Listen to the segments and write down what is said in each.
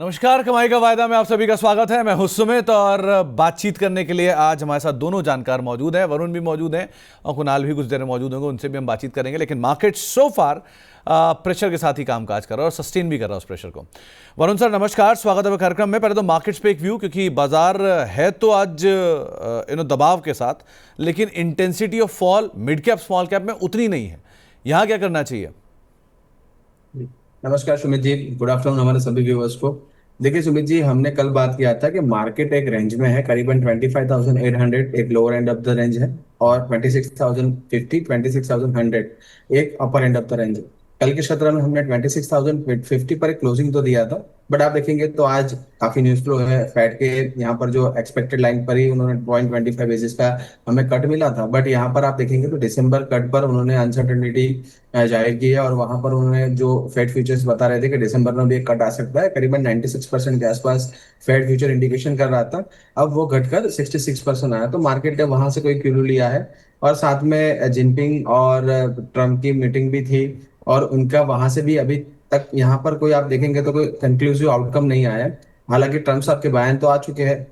नमस्कार, कमाई का वायदा में आप सभी का स्वागत है। मैं हूं सुमित और बातचीत करने के लिए आज हमारे साथ दोनों जानकार मौजूद हैं। वरुण भी मौजूद हैं और कुणाल भी कुछ देर में मौजूद होंगे, उनसे भी हम बातचीत करेंगे। लेकिन मार्केट सो फार प्रेशर के साथ ही कामकाज कर रहा है और सस्टेन भी कर रहा है उस प्रेशर को। वरुण सर नमस्कार, स्वागत है कार्यक्रम में। पहले तो मार्केट्स पे एक व्यू, क्योंकि बाजार है तो आज दबाव के साथ, लेकिन intensity of fall mid cap small cap में उतनी नहीं है। यहाँ क्या करना चाहिए? नमस्कार सुमित जी, गुड आफ्टरनून हमारे सभी व्यूअर्स को। देखिए सुमित जी, हमने कल बात किया था कि मार्केट एक रेंज में है, करीबन 25,800 एक lower end of the range है और 26,050 26,100 एक अपर एंड ऑफ द रेंज है। कल के सत्र में हमने 26,050 पर एक क्लोजिंग तो दिया था, बट आप देखेंगे तो आज काफी न्यूज फ्लो है फैड के। यहाँ पर जो एक्सपेक्टेड लाइन पर ही उन्होंने 0.25 बेसिस का हमें कट मिला था, बट यहाँ पर आप देखेंगे तो दिसंबर कट पर उन्होंने अनसर्टेनिटी जाहिर की है और वहां पर उन्होंने जो फेड फ्यूचर्स बता रहे थे कि दिसंबर में भी एक कट आ सकता है, करीबन 96% के आसपास फेड फ्यूचर इंडिकेशन कर रहा था। अब वो घटकर 66% आया, तो मार्केट ने वहां से कोई क्यू लिया है। और साथ में जिनपिंग और ट्रम्प की मीटिंग भी थी और उनका वहां से भी अभी तक यहाँ पर कोई आप देखेंगे तो कोई कंक्लूसिव आउटकम नहीं आया है। हालांकि ट्रम्प साहब के बयान तो आ चुके हैं,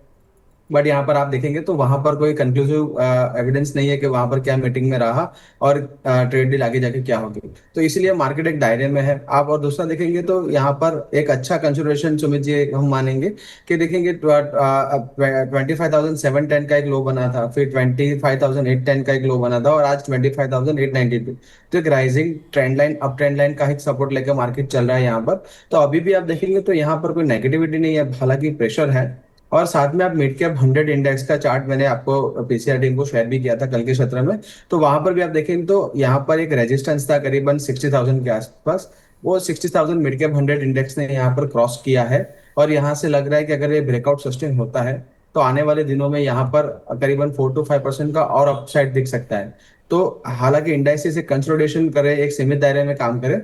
बट यहाँ पर आप देखेंगे तो वहां पर कोई कंक्लूसिव एविडेंस नहीं है कि वहां पर क्या मीटिंग में रहा और ट्रेड डील आगे जाके क्या होगी। तो इसलिए मार्केट एक दायरे में है। आप और दूसरा देखेंगे तो यहाँ पर एक अच्छा कंसिडरेशन सुमित जी हम मानेंगे कि देखेंगे 25,710 का एक लो बना था, फिर 25,810 का एक लो बना था और आज 25,892। तो एक rising trend line, up trend line का एक सपोर्ट लेकर मार्केट चल रहा है यहाँ पर। तो अभी भी आप देखेंगे तो यहाँ पर कोई नेगेटिविटी नहीं है, हालांकि प्रेशर है। और साथ में आप मिड कैप 100 इंडेक्स का चार्ट मैंने आपको पीसीआर टीम को शेयर भी किया था कल के सत्र में। तो वहां पर भी आप देखें तो यहाँ पर एक रेजिस्टेंस था करीबन 60,000 के आसपास। वो 60,000 मिड कैप 100 इंडेक्स ने यहाँ पर क्रॉस किया है और यहाँ से लग रहा है कि अगर ये ब्रेकआउट सस्टेन होता है तो आने वाले दिनों में यहाँ पर करीबन 4 to 5% का और अपसाइड दिख सकता है। तो हालांकि इंडेक्स से कंसोलिडेशन करे, एक सीमित दायरे में काम करे,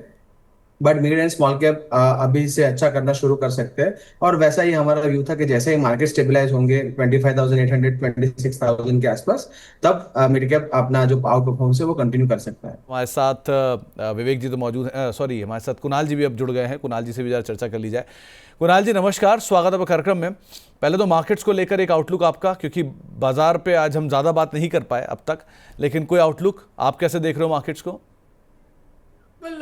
but mid and small cap अभी से अच्छा करना शुरू कर सकते हैं। और वैसा ही हमारा व्यू था कि जैसे ही मार्केट स्टेबलाइज होंगे 25,800 26,000 के आसपास, तब मिड कैप अपना जो आउट परफॉर्मेंस है वो कंटिन्यू कर सकता है। हमारे साथ विवेक जी तो मौजूद हैं, सॉरी हमारे साथ कुणाल जी भी अब जुड़ गए हैं। कुणाल जी से भी जरा चर्चा कर ली जाए। कुणाल जी नमस्कार, स्वागत है कार्यक्रम में। पहले तो मार्केट्स को लेकर एक आउटलुक आपका, क्योंकि बाजार पे आज हम ज़्यादा बात नहीं कर पाए अब तक, लेकिन कोई आउटलुक आप कैसे देख रहे हो मार्केट्स को? वेल,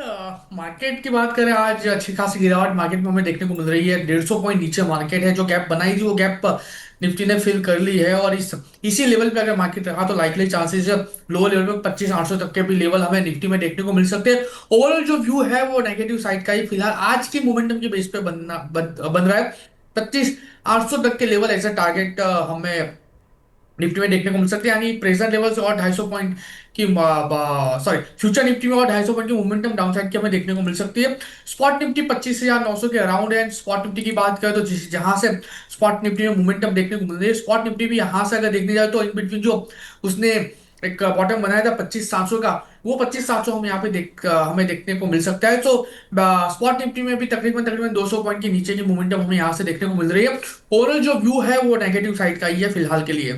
मार्केट की बात करें, आज अच्छी खासी गिरावट मार्केट में हमें देखने को मिल रही है। 150 पॉइंट नीचे मार्केट है। जो गैप बनाई थी वो गैप निफ्टी ने फिल कर ली है और इसी लेवल पे अगर मार्केट रहा तो लाइकली चांसेस लोअर लेवल पे 25,800 तक के भी लेवल हमें निफ्टी में देखने को मिल सकते हैं। ओवरऑल जो व्यू है वो नेगेटिव साइड का ही फिलहाल आज की मोमेंटम के बेस पे बन रहा है। 25,800 तक के लेवल एज अ टारगेट हमें निफ्टी में देखने को मिल सकते हैं। यानी प्रेजेंट लेवल से और 250 पॉइंट की, सॉरी, फ्यूचर निफ्टी में और 250 पॉइंट की मोमेंटम डाउनसाइड की हमें देखने को मिल सकती है। स्पॉट निफ्टी 25,900 के अराउंड है। स्पॉट निफ्टी की बात करें तो जहां से स्पॉट निफ्टी में मोमेंटम देखने को मिल रही है, स्पॉट निफ्टी भी यहां से अगर देखने जाए तो इन बिटवीन जो उसने एक बॉटम बनाया था 25,700 का, वो 25,700 हम यहाँ पे हमें देखने को मिल सकता है। तो स्पॉट निफ्टी में भी तकरीबन तकरीबन 200 पॉइंट की नीचे की मोमेंटम हमें यहाँ से देखने को मिल रही है। ओवरऑल जो व्यू है वो नेगेटिव साइड का ही है फिलहाल के लिए।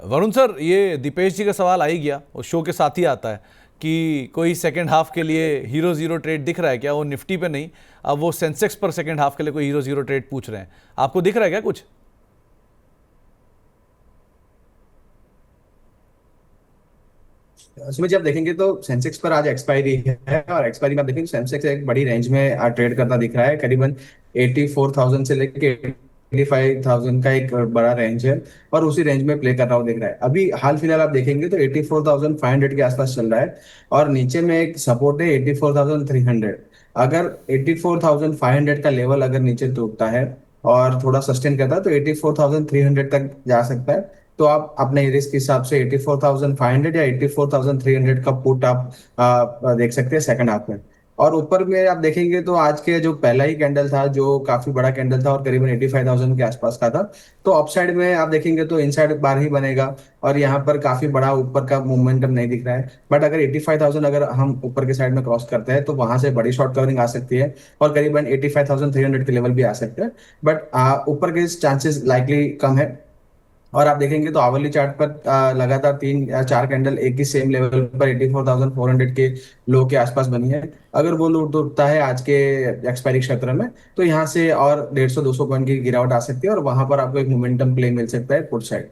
वरुण सर, ये दीपेश जी का सवाल आ ही गया, वो शो के साथ ही आता है कि कोई सेकेंड हाफ के लिए हीरो जीरो ट्रेड दिख रहा है क्या? वो निफ्टी पे नहीं, अब वो सेंसेक्स पर सेकेंड हाफ के लिए कोई हीरो जीरो ट्रेड पूछ रहे हैं। आपको दिख रहा है क्या कुछ? उसमें जब देखेंगे तो सेंसेक्स पर आज एक्सपायरी है और एक्सपायरी में आप देखेंगे सेंसेक्स एक बड़ी रेंज में ट्रेड करता दिख रहा है, करीबन 84,000 से लेके 85,000 का एक बड़ा रेंज है और उसी रेंज में प्ले कर रहा हुआ दिख रहा है। अभी हाल फिलहाल आप देखेंगे तो 84,500 के आसपास चल रहा है और नीचे में एक सपोर्ट है 84,300। अगर 84,500 का लेवल अगर नीचे टूटता है और थोड़ा सस्टेन करता है तो 84,300 तक जा सकता है। तो आप अपने रिस्क के हिसाब से 84,500 या 84,300 का पुट आप देख सकते हैं सेकंड हाफ में। और ऊपर में आप देखेंगे तो आज के जो पहला ही कैंडल था जो काफी बड़ा कैंडल था और करीबन 85,000 के आसपास का था, तो अपसाइड में आप देखेंगे तो इनसाइड बार ही बनेगा और यहाँ पर काफी बड़ा ऊपर का मोमेंटम नहीं दिख रहा है। बट अगर 85,000 अगर हम ऊपर के साइड में क्रॉस करते हैं तो वहां से बड़ी शॉर्ट कवरिंग आ सकती है और करीबन 85,300 के लेवल भी आ सकते हैं। बट ऊपर के चांसेस लाइकली कम है। और आप देखेंगे तो आवरली चार्ट पर लगातार तीन या चार कैंडल एक ही सेम लेवल पर 84,400 के लो के आसपास बनी है। अगर वो लूट उठता है आज के एक्सपायरी क्षेत्र में, तो यहाँ से और 150-200 पॉइंट की गिरावट आ सकती है और वहां पर आपको एक मोमेंटम प्ले मिल सकता है पुट साइड।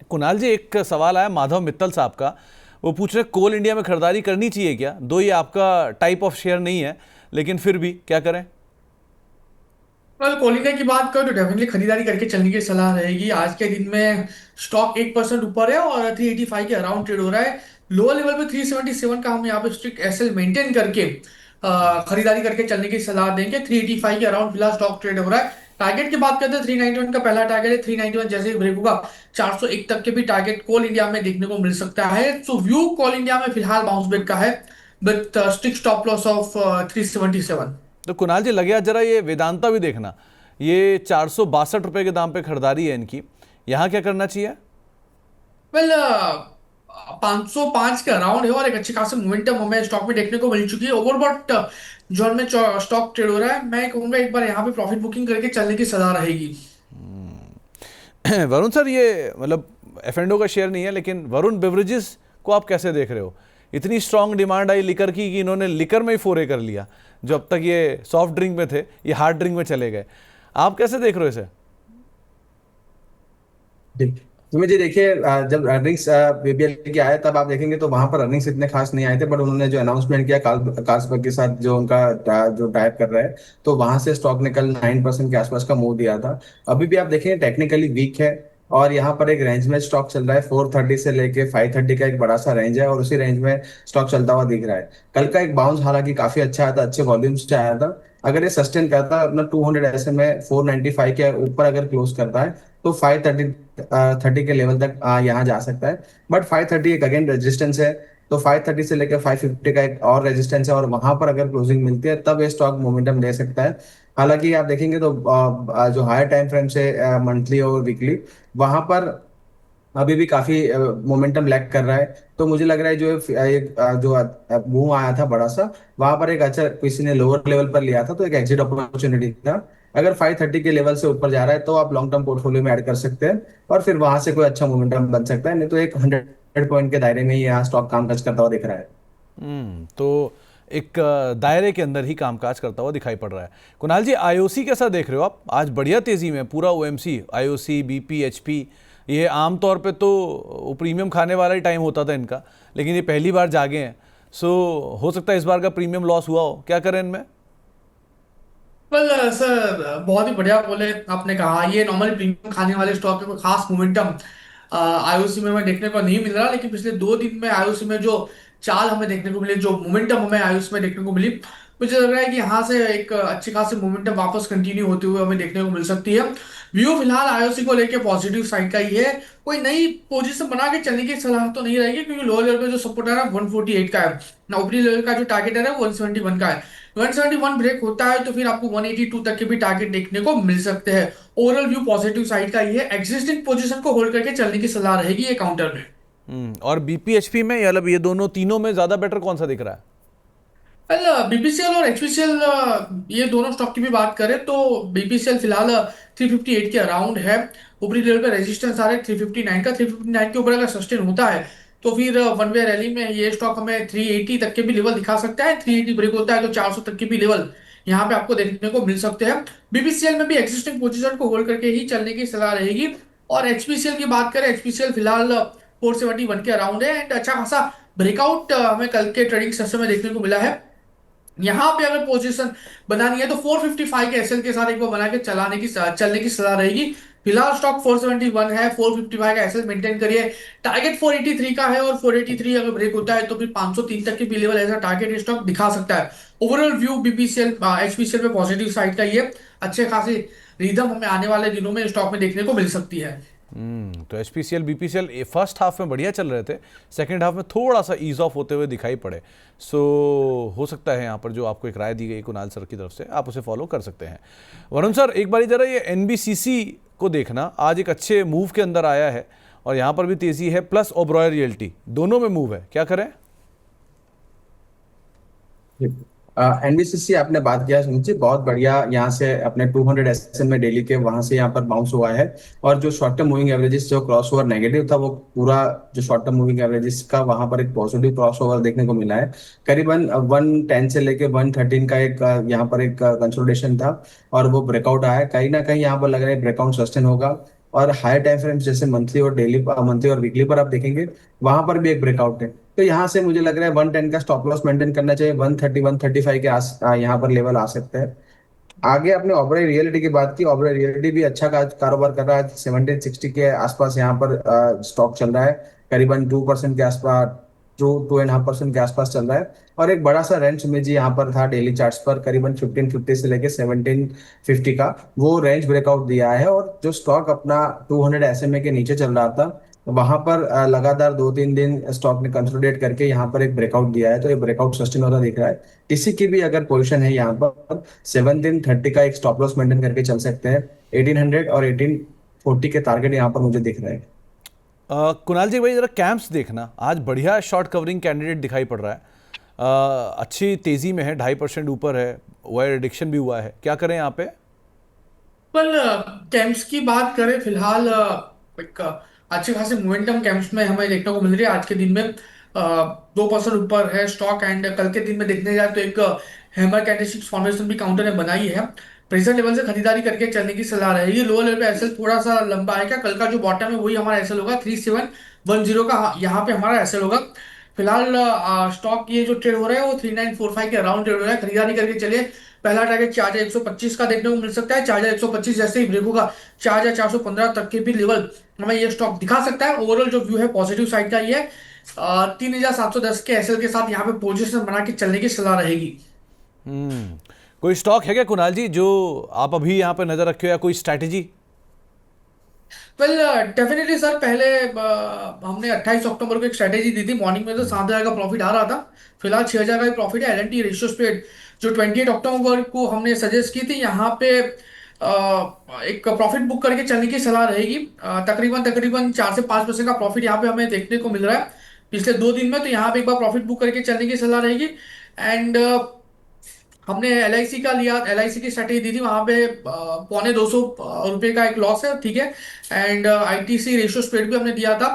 कुणाल जी, एक सवाल आया माधव मित्तल साहब का। वो पूछ रहे कोल इंडिया में खरीदारी करनी चाहिए क्या? दो ये आपका टाइप ऑफ शेयर नहीं है, लेकिन फिर भी क्या करें? कल कोलिंगा की बात करें तो डेफिनेटली खरीदारी करके चलने की सलाह रहेगी। आज के दिन में स्टॉक 1% ऊपर है और 385 के अराउंड ट्रेड हो रहा है। लोअर लेवल पे 377 का हम यहाँ पे स्ट्रिक्ट एसएल मेंटेन करके खरीदारी करके चलने की सलाह देंगे। 385 के अराउंड फिलहाल स्टॉक ट्रेड हो रहा है। टारगेट की बात करते हैं 391 का पहला टारगेट है। 391 जैसे ही ब्रेक होगा 401 तक के भी टारगेट कोल इंडिया में देखने को मिल सकता है। सो व्यू कोल इंडिया में फिलहाल बाउंस बैक का है with strict stop loss of 377। तो कुणाल जी, लगे आज जरा ये वेदांता भी देखना, ये 462 रुपए के दाम पे खरीदारी है इनकी, यहाँ क्या करना चाहिए? वेल 505 के अराउंड है और एक अच्छी खासी मोमेंटम हमें स्टॉक में देखने को मिल चुकी है। ओवरबॉट जोन में स्टॉक ट्रेड हो रहा है। मैं कहूंगा एक बार यहाँ पे प्रॉफिट बुकिंग करके चलने की सलाह रहेगी। वरुण सर, ये मतलब एफ&ओ का शेयर नहीं है, लेकिन वरुण बेवरेजेस को आप कैसे देख रहे हो? इतनी स्ट्रांग डिमांड आई लिकर की कि इन्होंने लिकर में ही फोरे कर लिया। जो अब तक ये सॉफ्ट ड्रिंक में थे, ये हार्ड ड्रिंक में चले गए। आप कैसे देख रहे हो इसे? जी। तो मुझे देखिए, जब अर्निंग्स बीबीएल के आए तब आप देखेंगे तो वहां पर अर्निंग्स इतने खास नहीं आए थे, बट उन्होंने जो अनाउंसमेंट किया कार्लसबर्ग के साथ जो उनका जो टाइप कर रहा है, तो वहां से स्टॉक ने कल 9% के आसपास का मूव दिया था। अभी भी आप देखेंगे टेक्निकली वीक है और यहाँ पर एक रेंज में स्टॉक चल रहा है। 430 से लेके 530 का एक बड़ा सा रेंज है और उसी रेंज में स्टॉक चलता हुआ दिख रहा है। कल का एक बाउंस हालांकि काफी अच्छा आया था, अच्छे वॉल्यूम्स से आया था। अगर ये सस्टेन करता है अपना 200 ऐसे में 495 के ऊपर अगर क्लोज करता है, तो 530 के लेवल तक यहाँ जा सकता है। बट 530 एक अगेन रेजिस्टेंस है, तो 530 से लेकर 550 का एक और रेजिस्टेंस है और वहां पर अगर क्लोजिंग मिलती है तब ये स्टॉक मोमेंटम ले सकता है। हालांकि आप देखेंगे तो जो हायर टाइम फ्रेम से मंथली और वीकली, वहां पर अभी भी काफी मोमेंटम लैग कर रहा है। तो मुझे लग रहा है जो एक जो मूव आया था बड़ा सा, वहां पर एक अच्छा किसी ने लोअर लेवल पर लिया था, तो एक एग्जिट अपॉर्चुनिटी था। अगर 530 के लेवल से ऊपर जा रहा है तो आप लॉन्ग टर्म पोर्टफोलियो में ऐड कर सकते हैं और फिर वहां से कोई अच्छा मोमेंटम बन सकता है। नहीं तो एक 100 पॉइंट के दायरे में ही यहाँ स्टॉक काम काज करता हुआ दिख रहा है। तो एक दायरे के अंदर ही कामकाज करता हुआ दिखाई पड़ रहा है। कुणाल जी, आईओसी कैसा देख रहे हो आप? आज बढ़िया तेजी में पूरा ओएमसी, आईओसी, बीपी, एचपी, ये आमतौर पे तो वो प्रीमियम खाने वाला ही टाइम होता था इनका, लेकिन ये पहली बार जागे हैं। सो हो सकता है इस बार का प्रीमियम लॉस हुआ हो, क्या करें इनमें? वेल सर, बहुत ही बढ़िया बोले आपने कहा। ये नॉर्मली प्रीमियम खाने वाले स्टॉक में कोई खास मोमेंटम आईओसी में हमें देखने को नहीं मिल रहा, लेकिन पिछले 2 दिन में आईओसी में जो चाल हमें देखने को मिली, जो मोमेंटम हमें आईओसी में देखने को मिली, मुझे लग रहा है कि यहाँ से एक अच्छी खासी मोमेंटम वापस कंटिन्यू होते हुए हमें देखने को मिल सकती है। व्यू फिलहाल आईओसी को लेके पॉजिटिव साइड का ही है। कोई नई पोजीशन बना के चलने की सलाह तो नहीं रहेगी, क्योंकि लोअर लेवल पे जो सपोर्ट है ना 148 का है ना, ऊपरी लेवल का जो टारगेट है वो 171 का है। 171 ब्रेक होता है तो फिर आपको 182 तक के भी टारगेट देखने को मिल सकते हैं। ओवरऑल व्यू पॉजिटिव साइड का ही है। एग्जिस्टिंग पोजीशन को होल्ड करके चलने की सलाह रहेगी ये काउंटर में। और बीपीएचपी में, या मतलब ये दोनों तीनों में ज़्यादा बेटर कौन सा दिख रहा है? वेल बीपीसीएल और एचपीसीएल, ये दोनों स्टॉक की भी बात करें तो बीपीसीएल फिलहाल 358 के अराउंड है। ऊपरी लेवल पे रेजिस्टेंस आ रहा है 359 का। 359 के ऊपर अगर सस्टेन होता है तो फिर वन वे रैली में ये स्टॉक हमें 380 तक के भी लेवल दिखा सकता है। 380 ब्रेक होता है तो 400 तक के भी लेवल यहाँ पे आपको देखने को मिल सकते हैं। बीपीसीएल में भी एक्जिस्टिंग पोजीशन को होल्ड करके ही चलने की सलाह रहेगी। और एचपीसीएल की बात करें, एचपीसीएल फिलहाल 471 के अराउंड है एंड अच्छा खासा ब्रेकआउट हमें कल के ट्रेडिंग सेशन में देखने को मिला है। यहाँ पे अगर पोजीशन बनानी है तो 455 के एसएल के साथ एक बार बना के चलने की सलाह रहेगी। फिलहाल स्टॉक 471 है, 455 का एसएल मेंटेन करिए। टारगेट 483 का है और 483 अगर ब्रेक होता है तो फिर 503 तक के भी लेवल ऐसा टारगेट स्टॉक दिखा सकता है। ओवरऑल व्यू बीपीसीएल एचपीसीएल पे पॉजिटिव साइड का ही है। अच्छे खासी रिदम हमें आने वाले दिनों में स्टॉक में देखने को मिल सकती है। तो एचपीसीएल, बीपीसीएल फर्स्ट हाफ में बढ़िया चल रहे थे, सेकंड हाफ में थोड़ा सा ईज ऑफ होते हुए दिखाई पड़े। सो हो सकता है यहाँ पर जो आपको एक राय दी गई कुणाल सर की तरफ से, आप उसे फॉलो कर सकते हैं। वरुण सर, एक बार जरा ये एनबीसीसी को देखना, आज एक अच्छे मूव के अंदर आया है और यहाँ पर भी तेजी है, प्लस ओबरॉय रियल्टी, दोनों में मूव है, क्या करें? एनबीसीसी आपने बात किया सुमित जी, बहुत बढ़िया यहाँ से अपने 200 एसएम में डेली के वहां से यहाँ पर बाउंस हुआ है। और जो शॉर्ट टर्म मूविंग एवरेजेस जो क्रॉस ओवर नेगेटिव था, वो पूरा जो शॉर्ट टर्म मूविंग एवरेजेस का वहां पर एक पॉजिटिव क्रॉस ओवर देखने को मिला है। करीबन 110 से लेके 113 का एक यहाँ पर एक कंसोलिडेशन था और वो ब्रेकआउट आया है। कहीं ना कहीं यहाँ पर लग रहा है ब्रेकआउट सस्टेन होगा। और हायर टाइम फ्रेम्स जैसे मंथली और वीकली पर आप देखेंगे, वहां पर भी एक ब्रेकआउट है। तो यहाँ से मुझे लग रहा है 110 का स्टॉप लॉस मेंटेन करना चाहिए। 130 135 के यहाँ पर लेवल आ सकते हैं। आगे आपने ओबराय रियलिटी की बात की। ओबराय रियलिटी भी अच्छा कारोबार कर रहा है। 1760 के आसपास यहाँ पर स्टॉक चल रहा है। करीबन 2% के आसपास, 2.5% के आसपास चल रहा है। और एक बड़ा सा रेंज में जी यहाँ पर था डेली चार्ट्स पर, करीबन 1550 से लेके 1750 का वो रेंज ब्रेकआउट दिया है। और जो स्टॉक अपना 200 एसएमए के नीचे चल रहा था, वहां पर लगातार 2-3 दिन स्टॉक ने कंसोलिडेट करके यहाँ पर एक ब्रेकआउट दिया है। तो ये ब्रेकआउट सस्टेन होता दिख रहा है। किसी की भी अगर पोजीशन है यहाँ पर, 1730 का एक स्टॉप लॉस मेंटेन करके चल सकते हैं। 1800 और 1840 के टारगेट यहाँ पर मुझे दिख रहे हैं। कुणाल जी भाई, जरा कैंप्स देखना, आज बढ़िया शॉर्ट कवरिंग कैंडिडेट दिखाई पड़ रहा है। अच्छी तेजी में है, 2.5% ऊपर है, वायर रिडक्शन भी हुआ है, क्या करें यहाँ पे? पर कैंप्स की बात करें फिलहाल, एक अच्छी खासी मोमेंटम कैंप्स में हमें देखने को मिल रही है। आज के दिन में 2% ऊपर है स्टॉक। एंड कल के दिन में देखने जाए तो एक हैमर कैंडलस्टिक फॉर्मेशन भी काउंटर ने बनाई है। प्रेशर लेवल से खरीदारी करके चलने की सलाह रहेगी। लोअर लेवल पे एसएल थोड़ा सा लंबा है। क्या कल का जो बॉटम है वही हमारा एसएल होगा 3710 का, यहाँ पे हमारा एसएल होगा। फिलहाल स्टॉक ये जो ट्रेड हो रहा है वो 3945 के अराउंड ट्रेड हो रहा है। खरीदारी करके चलिए। पहला टारगेट 4125 का देखने को मिल सकता है। 4125 जैसे ही ब्रेक होगा 4415 तक के भी लेवल हमें ये स्टॉक दिखा सकता है। ओवरऑल जो व्यू है पॉजिटिव साइड का ये है। 3710 के एसएल के साथ यहाँ पे पोजीशन बना के चलने की सलाह रहेगी। कोई स्टॉक है क्या कुणाल जी जो आप अभी यहाँ पे नजर रखे हो, या कोई स्ट्रैटेजी? वेल डेफिनेटली सर, पहले हमने 28 अक्टूबर को एक स्ट्रेटेजी दी थी। मॉर्निंग में तो 7,000 का प्रॉफिट आ रहा था। फिलहाल 6,000 का प्रॉफिट है। L and T ratio spread जो 28 अक्टूबर को हमने सजेस्ट की थी, यहाँ पे एक प्रॉफिट बुक करके चलने की सलाह रहेगी। तकरीबन तकरीबन 4 से 5% का प्रॉफिट यहाँ पे हमें देखने को मिल रहा है पिछले 2 दिन में। तो यहाँ पे एक बार प्रॉफिट बुक करके चलने की सलाह रहेगी। एंड हमने एलआईसी का लिया, एलआईसी की स्ट्रैटेजी दी थी। वहां पे ₹250 का एक लॉस है, ठीक है। एंड आईटीसी रेशियो स्प्रेड भी हमने दिया था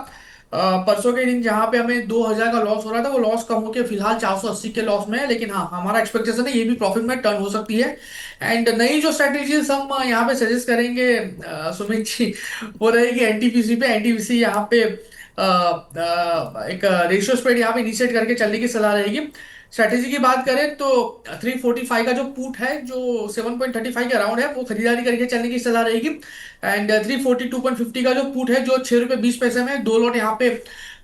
परसों के दिन, जहां पे हमें 2,000 का लॉस हो रहा था। वो लॉस कम होकर फिलहाल 480 के लॉस में है। लेकिन हाँ, हमारा एक्सपेक्टेशन है ये भी प्रॉफिट में टर्न हो सकती है। एंड नई जो स्ट्रैटेजीज हम यहाँ पे सजेस्ट करेंगे सुमित जी, वो रहेगी एनटीपीसी पे। एनटीपीसी यहाँ पे एक रेशियो स्प्रेड यहाँ पे इनिशिएट करके चलने की सलाह रहेगी। स्ट्रैटेजी की बात करें तो 345 का जो पुट है जो 7.35 के अराउंड है, वो खरीदारी करके चलने की सलाह रहेगी। एंड 342.50 का जो पुट है जो ₹6.20 में 2 लॉट यहाँ पे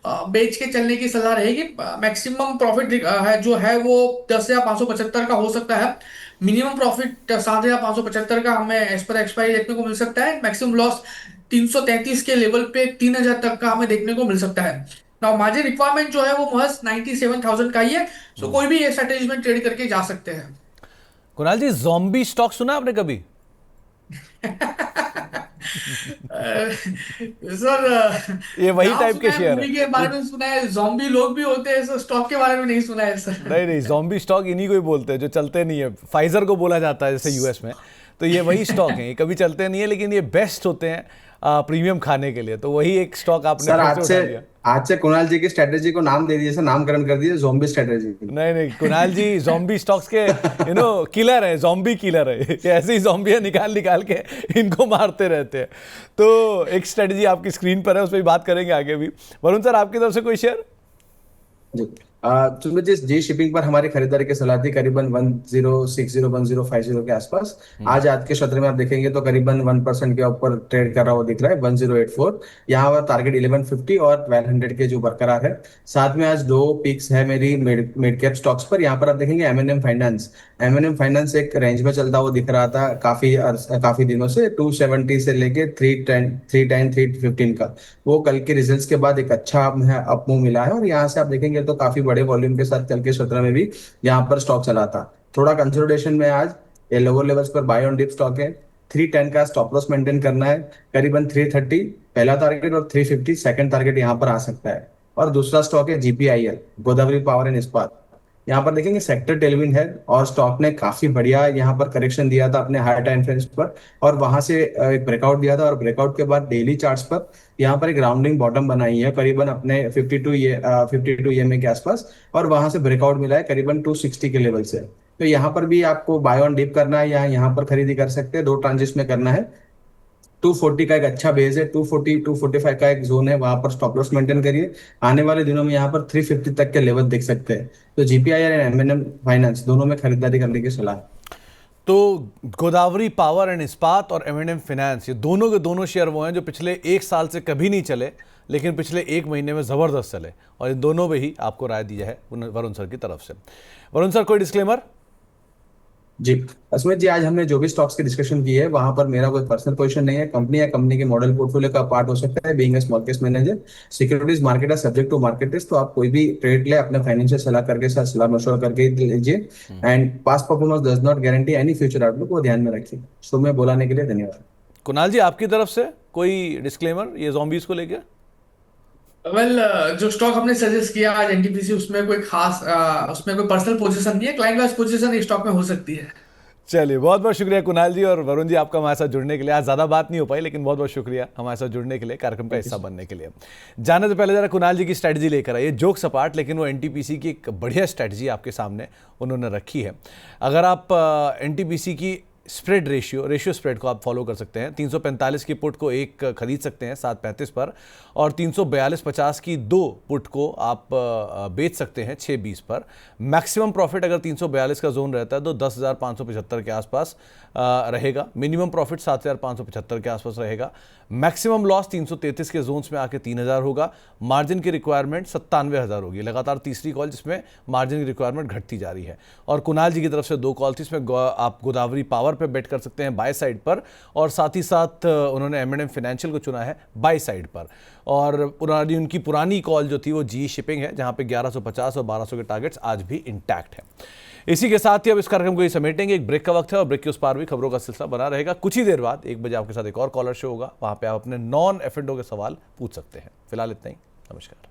बेच के चलने की सलाह रहेगी। मैक्सिमम प्रॉफिट है जो है वो 10,575 का हो सकता है। मिनिमम प्रॉफिट 7,575 का हमें एज पर एक्सपायरी देखने को मिल सकता है। मैक्सिमम लॉस 333 के लेवल पे 3,000 तक का हमें देखने को मिल सकता है। नाउ मार्जिन रिक्वायरमेंट जो है वो महज 97,000 का ही है। सो कोई भी ये स्ट्रेटेजी में ट्रेड करके जा सकते हैं। कुणाल जी, ज़ॉम्बी स्टॉक सुना आपने कभी? सर, ये वही नाम टाइप सुना के है, शेयर मूवी के है। बारे में सुना है, जॉम्बी लोग भी होते हैं। सर, स्टॉक के बारे में नहीं सुना है सर। नहीं नहीं, ज़ॉम्बी स्टॉक इन्हीं को ही बोलते हैं जो चलते नहीं है। फाइजर को बोला जाता है जैसे यूएस में। तो ये वही स्टॉक हैं, ये कभी चलते नहीं है लेकिन ये बेस्ट होते हैं प्रीमियम खाने के लिए। तो वही एक स्टॉक आपने सर, फिर से उठा लिया। आज से कुणाल जी की स्ट्रेटेजी को नाम दे दीजिए, नामकरण कर दीजिए ज़ॉम्बी स्ट्रेटेजी। नहीं नहीं, कुणाल जी ज़ॉम्बी स्टॉक्स के किलर है, ज़ॉम्बी किलर है। ये ऐसे ही ज़ॉम्बियाँ निकाल निकाल के इनको मारते रहते हैं। तो एक स्ट्रेटेजी आपकी स्क्रीन पर है, उस पर भी बात करेंगे आगे भी। वरुण सर, आपकी तरफ से कोई शेयर? जी, सुमित जी, जी शिपिंग पर हमारी खरीदारी की सलाह थी करीबन 1060 1050 के आसपास। आज के सत्र में आप देखेंगे तो करीबन 1% के ऊपर ट्रेड कर रहा हुआ दिख रहा है, 1084। यहाँ पर टारगेट 1150 और 1200 के जो बरकरार है। साथ में आज 2 पिक्स है मेरी मिड कैप स्टॉक्स पर। यहाँ पर आप देखेंगे एमएनएम फाइनेंस। एमएनएम फाइनेंस एक रेंज में चलता हुआ दिख रहा था काफी दिनों से, 270 से लेके 310 310 315 का। वो कल के रिजल्ट्स के बाद एक अच्छा अप मूव मिला है। और यहाँ से आप देखेंगे तो काफी बड़े वॉल्यूम के साथ कल के सत्र में भी यहाँ पर स्टॉक चला था। थोड़ा कंसोलिडेशन में आज ये लोअर लेवल्स पर बाय ऑन डिप स्टॉक है। 310 का स्टॉप लॉस मेंटेन करना है। करीबन 330 पहला टारगेट और 350 सेकंड टारगेट यहाँ पर आ सकता है। और दूसरा स्टॉक है जीपीआईएल, गोदावरी पावर एंड इस्पात। यहाँ पर देखेंगे सेक्टर टेलविंड है और स्टॉक ने काफी बढ़िया यहाँ पर करेक्शन दिया था अपने हायर टाइम फ्रेम्स पर, और वहां से एक ब्रेकआउट दिया था, और ब्रेकआउट के बाद डेली चार्ट्स पर यहाँ पर एक राउंडिंग बॉटम बनाई है करीबन अपने 52 EMA के आसपास, और वहां से ब्रेकआउट मिला है करीबन 260 के लेवल से। तो यहाँ पर भी आपको बाय ऑन डिप करना है या यहाँ पर खरीदी कर सकते हैं, 2 ट्रांजिश में करना है। 240 का एक अच्छा बेस है, 240 245 का एक जोन है, वहां पर स्टॉप लॉस मेंटेन करिए। आने वाले दिनों में यहाँ पर 350 तक के लेवल देख सकते हैं। तो GPI और M&M फाइनेंस दोनों में खरीदारी करने की सलाह है। तो गोदावरी पावर एंड इस्पात और M&M फाइनेंस, ये दोनों के दोनों शेयर वो हैं जो पिछले एक साल से कभी नहीं चले, लेकिन पिछले एक महीने में ज़बरदस्त चले, और इन दोनों में ही आपको राय दी है वरुण सर की तरफ से। वरुण सर, कोई डिस्क्लेमर? जी अस्मित जी, आज हमने जो भी स्टॉक्स की डिस्कशन की है वहां पर मेरा कोई पर्सनल पोजीशन नहीं है, कंपनी या कंपनी के मॉडल पोर्टफोलियो का पार्ट हो सकता है। Being a small case manager, securities market है सब्जेक्ट टू मार्केट रिस्क, तो आप कोई भी ट्रेड ले अपने फाइनेंशियल सलाह करके साथ सलाह मशवरा करके लीजिए। And past performance does not guarantee any future outlook, वो ध्यान में रखिए। शो में बोलाने के लिए धन्यवाद। कुणाल जी, आपकी तरफ से कोई डिस्क्लेमर ये zombies को लेकर? वेल, जो स्टॉक हमने सजेस्ट किया आज एनटीपीसी, उसमें कोई खास उसमें कोई पर्सनल पोजीशन नहीं है, क्लाइंट वाइज पोजीशन इस स्टॉक में हो सकती है। चलिए, बहुत बहुत शुक्रिया कुणाल जी और वरुण जी, आपका हमारे साथ जुड़ने के लिए। आज ज़्यादा बात नहीं हो पाई, लेकिन बहुत बहुत शुक्रिया हमारे साथ जुड़ने के लिए, कार्यक्रम का हिस्सा बनने के लिए। जाने से पहले जरा कुणाल जी की स्ट्रैटेजी लेकर आइए। जोक सपाट, लेकिन वो एनटीपीसी की एक बढ़िया स्ट्रैटेजी आपके सामने उन्होंने रखी है। अगर आप एनटीपीसी की स्प्रेड रेशियो स्प्रेड को आप फॉलो कर सकते हैं। 345 की पुट को एक खरीद सकते हैं 7.35 पर, और 342.50 की 2 पुट को आप बेच सकते हैं 6.20 पर। मैक्सिमम प्रॉफिट अगर 342 का जोन रहता है तो 10,575 के आसपास रहेगा। मिनिमम प्रॉफिट 7,575 के आसपास रहेगा। मैक्सिमम लॉस 333 के जोन्स में आके 3,000 होगा। मार्जिन की रिक्वायरमेंट 97,000 होगी। लगातार तीसरी कॉल जिसमें मार्जिन की रिक्वायरमेंट घटती जा रही है। और कुणाल जी की तरफ से 2 कॉल थी, इसमें आप गोदावरी पावर पे बेट कर सकते हैं बाय साइड पर, और साथ ही साथ उन्होंने M&M फाइनेंशियल को चुना है बाय साइड पर। और उनकी पुरानी कॉल जो थी वो GE शिपिंग है, जहां पे 1150 और 1200 के टारगेट्स आज भी इंटैक्ट हैं। इसी के साथ ही अब इस कार्यक्रम को ही समेटेंगे। एक ब्रेक का वक्त है और ब्रेक के उस पार भी खबरों का सिलसिला बना रहेगा। कुछ ही देर बाद 1 बजे आपके साथ एक और कॉलर शो होगा, वहां पे आप अपने नॉन F&O के सवाल पूछ सकते हैं। फिलहाल इतना ही, नमस्कार।